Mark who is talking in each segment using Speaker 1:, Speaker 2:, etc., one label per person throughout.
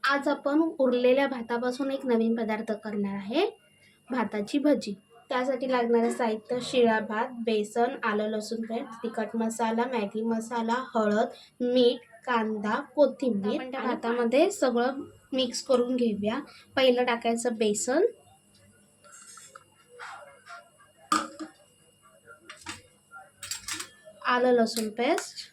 Speaker 1: आज आपण उरलेल्या भातापासून एक नवीन पदार्थ करणार आहे, भाताची भजी. त्यासाठी लागणारे साहित्य: शिळा भात, बेसन, आलं लसूण पेस्ट, तिखट मसाला, मॅगी मसाला, हळद, मीठ, कांदा, कोथिंबीर. आपण त्या भातामध्ये सगळं मिक्स करून घेऊया. पहिलं टाकायचं बेसन, आलं लसूण पेस्ट,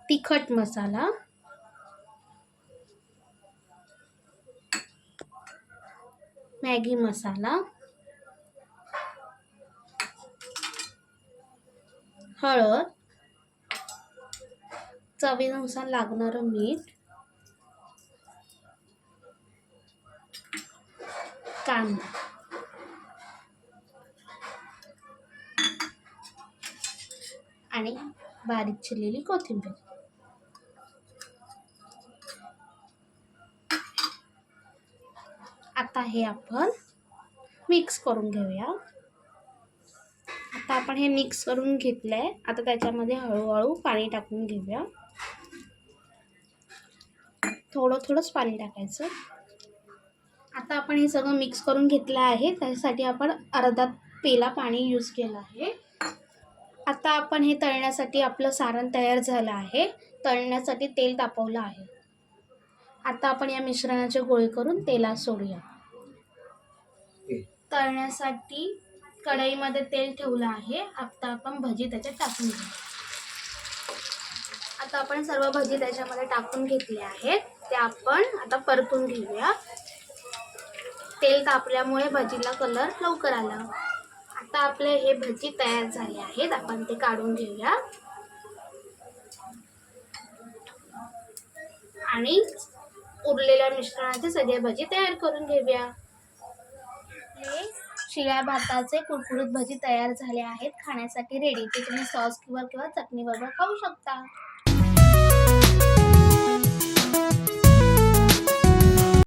Speaker 1: तिखट मसाला, मॅगी मसाला, हळद, चवीनुसार लागणारं मीठ, कांदा आणि बारीक चिरलेली कोथिंबीर. आता हे आपण मिक्स करून घेऊया. आता आपण हे मिक्स करून घेतलंय. आता त्याच्यामध्ये हळूहळू पाणी टाकून घेऊया. थोडंच पाणी टाकायचं. आता आपण हे सगळं मिक्स करून घेतलं आहे. त्यासाठी आपण अर्धा पेला पाणी यूज केलं आहे. आता आपण हे तळण्यासाठी आपलं सारण तयार झालं आहे. तळण्यासाठी तेल तापवलं आहे. आता आपण या मिश्रणाचे गोळे करून तेलात सोडूया. तळण्यासाठी कढईमध्ये तेल ठेवलं आहे. आता आपण भजी त्याच्यात टाकून घेऊ. आता आपण सर्व भजी त्याच्यामध्ये टाकून घेतले आहेत. ते आपण आता परतून घेऊया. तेल तापल्यामुळे भजीला कलर लवकर आला. आता आपले हे भजी तयार झाले आहेत. आपण ते काढून घेऊया आणि उरलेल्या मिश्रणाचे सगळे भजी तयार करून घेऊया. हे शिळ्या भाताचे कुरकुरीत भजी तयार झाले आहेत. खाण्यासाठी रेडी. ते तुम्ही सॉस किंवा चटणी बरोबर खाऊ शकता.